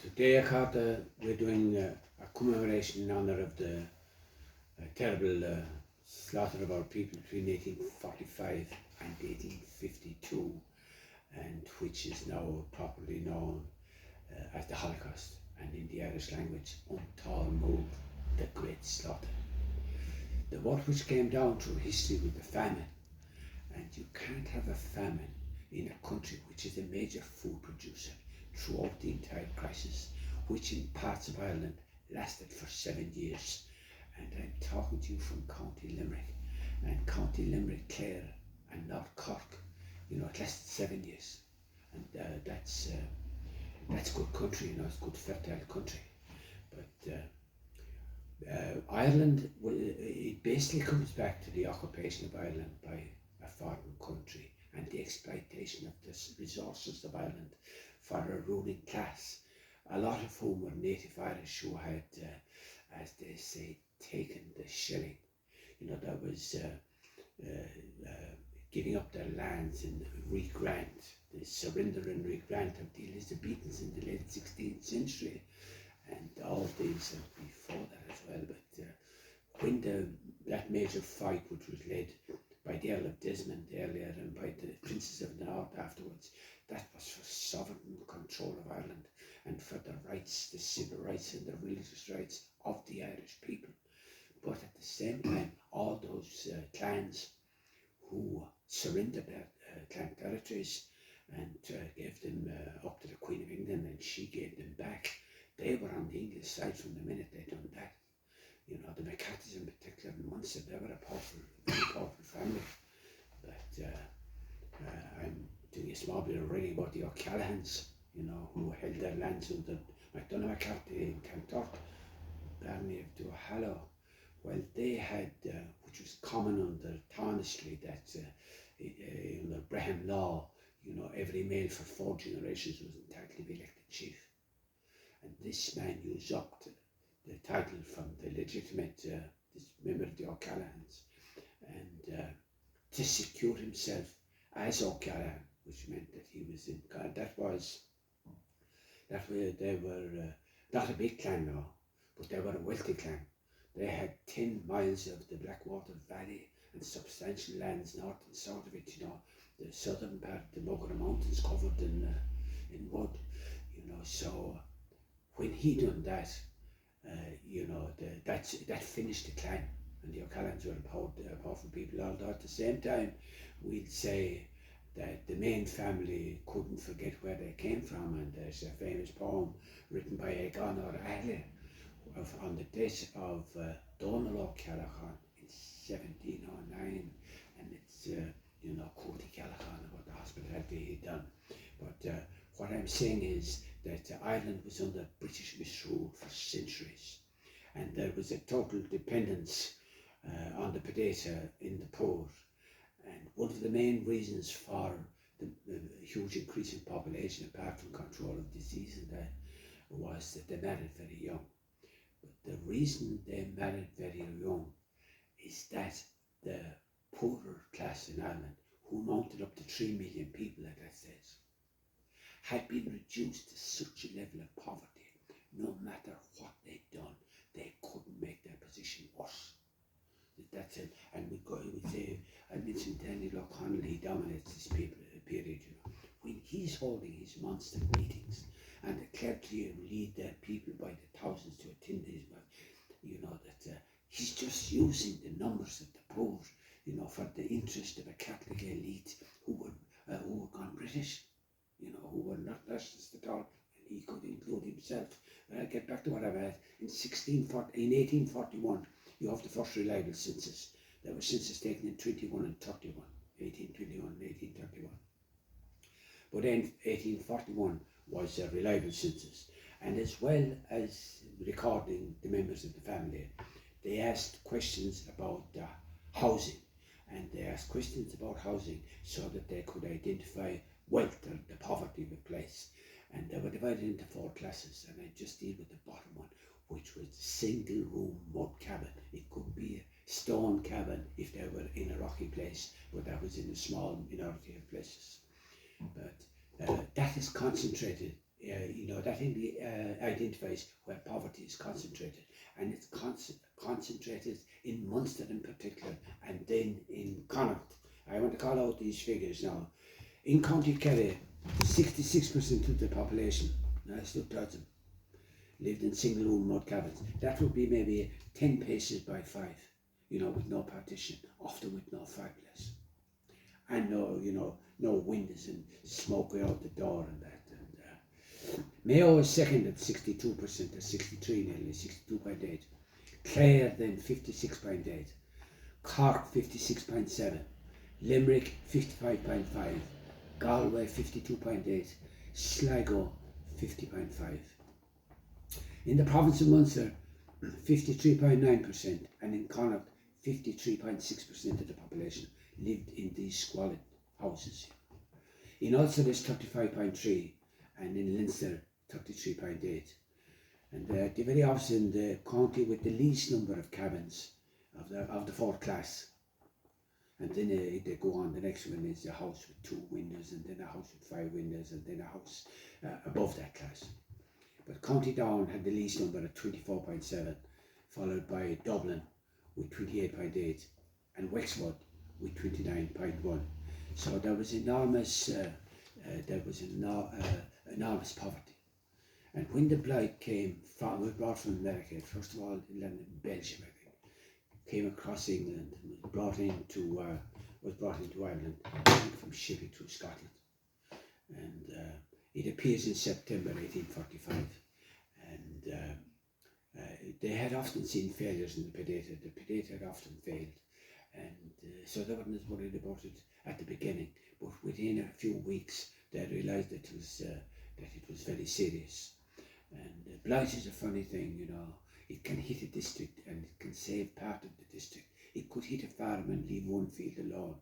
Today, Carter, we're doing a commemoration in honour of the terrible slaughter of our people between 1845 and 1852, and which is now properly known as the Holocaust, and in the Irish language, Untal Move, the Great Slaughter. The word which came down through history with the famine, and you can't have a famine in a country which is a major food producer throughout the entire crisis, which in parts of Ireland lasted for 7 years. And I'm talking to you from County Limerick, and County Limerick, Clare and North Cork, it lasted 7 years. And that's good country, it's good fertile country. But Ireland, it basically comes back to the occupation of Ireland by a foreign country and the exploitation of the resources of Ireland for a ruling class, a lot of whom were native Irish who had, as they say, taken the shilling. That was giving up their lands in re-grant, the surrender and re-grant of the Elizabethans in the late 16th century, and all these and before that as well. But when that major fight, which was led by the Earl of Desmond earlier and by the Princes of the North afterwards, that was for sovereign control of Ireland and for the rights, the civil rights and the religious rights of the Irish people. But at the same time, all those clans who surrendered their clan territories and gave them up to the Queen of England, and she gave them back, they were on the English side from the minute they done that. The McCarthys in particular, and Munster, they were a very powerful family. But I'm doing a small bit of writing about the O'Callaghan's, who held their lands under MacDonagh McCarthy in Kanturk, Barney of Duhallow. Well, they had, which was common under Tánaistrí, that under Brehon law, every male for 4 generations was entitled to be elected chief. And this man usurped the title from the legitimate this member of the O'Callaghan's, and to secure himself as O'Callaghan, which meant that he was in God. They were not a big clan now, but they were a wealthy clan. They had 10 miles of the Blackwater Valley and substantial lands north and south of it. The southern part, the Mugger Mountains, covered in wood. So when he done that, that finished the clan, and the O'Callaghans were powerful people. Although at the same time, we'd say that the main family couldn't forget where they came from, and there's a famous poem written by Egon O'Reilly on the death of Donald O'Callaghan in 1709, and it's Coty Callaghan about the hospitality he'd done. But what I'm saying is that Ireland was under British misrule for centuries, and there was a total dependence on the potato in the poor. And one of the main reasons for the huge increase in population, apart from control of disease and that, was that they married very young. But the reason they married very young is that the poorer class in Ireland, who mounted up to 3 million people at that stage, had been reduced to such a level of poverty, no matter what they'd done, they couldn't make their position worse. That's it. And we say, I mentioned Daniel O'Connell, he dominates this period, when he's holding his monster meetings and the clergy lead their people by the thousands to attend these, that he's just using the numbers of the poor, for the interest of a Catholic elite who were gone British, who were not nationalists at all, and he could include himself. But I'll get back to what I've had. In 1841, you have the first reliable census. There were census taken in 21 and 31, 1821 and 1831. But then 1841 was a reliable census. And as well as recording the members of the family, they asked questions about housing. And they asked questions about housing so that they could identify wealth or the poverty of a place. And they were divided into 4 classes. And I just deal with the bottom one, which was single room mud cabin. It could be a stone cabin if they were in a rocky place, but that was in a small minority of places. But that is concentrated that identifies where poverty is concentrated, and it's concentrated in Munster in particular, and then in Connacht. I want to call out these figures now. In County Kerry, 66% of the population, I still touch them, lived in single room mud cabins. That would be maybe 10 paces by 5, with no partition, often with no fireplace. And no windows and smoke out the door and that. Mayo is second at 62%, at 63 nearly, 62.8. Clare then 56.8. Cork 56.7. Limerick 55.5. Galway 52.8. Sligo 50.5. In the province of Munster, 53.9%, and in Connacht, 53.6% of the population lived in these squalid houses. In Ulster, there's 35.3%, and in Leinster, 33.8%. And they're very often the county with the least number of cabins of the fourth class. And then they go on, the next one is a house with 2 windows, and then a house with 5 windows, and then a house above that class. But County Down had the least number at 24.7, followed by Dublin with 28.8, and Wexford with 29.1. So there was enormous poverty. And when the blight was brought from America, first of all in Belgium, I think, came across England and was brought into Ireland from shipping through Scotland. And it appears in September 1845. And they had often seen failures in the Predata. The Predata had often failed. And so they weren't as worried about it at the beginning. But within a few weeks, they realised that it was very serious. And blight is a funny thing, It can hit a district and it can save part of the district. It could hit a farm and leave one field alone.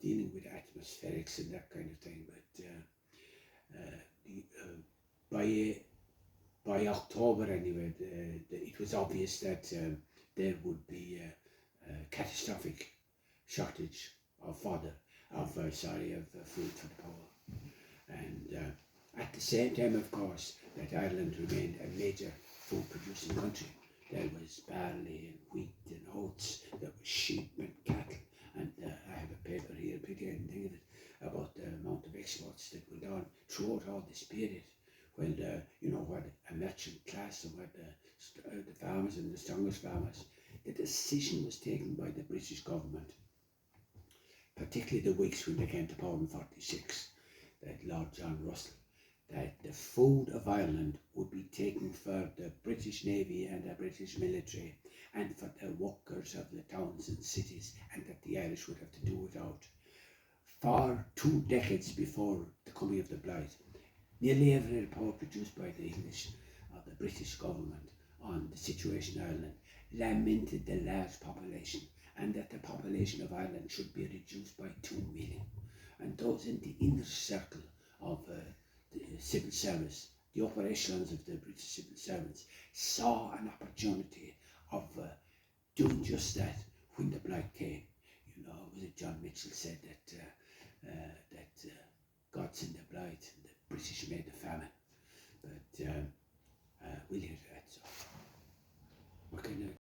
Dealing with atmospherics and that kind of thing. But by October anyway, it was obvious that there would be a catastrophic shortage of food for the poor. And at the same time, of course, that Ireland remained a major food producing country. There was barley and wheat and oats, there was sheep and cattle, and I have a paper here, pretty I can think of it, about the amount of exports that went on throughout all this period. When where a merchant class and where the farmers and the strongest farmers, the decision was taken by the British government, particularly the Whigs when they came to power in 1946, that Lord John Russell, that the food of Ireland would be taken for the British Navy and the British military and for the workers of the towns and cities, and that the Irish would have to do without. For 2 decades before the coming of the blight, nearly every report produced by the English or the British government on the situation in Ireland lamented the large population and that the population of Ireland should be reduced by 2 million. And those in the inner circle of the civil service, the upper echelons of the British civil servants, saw an opportunity of doing just that when the blight came. Was it John Mitchell said that God sent the blight and the British made the famine. But we'll hear that. So we're going to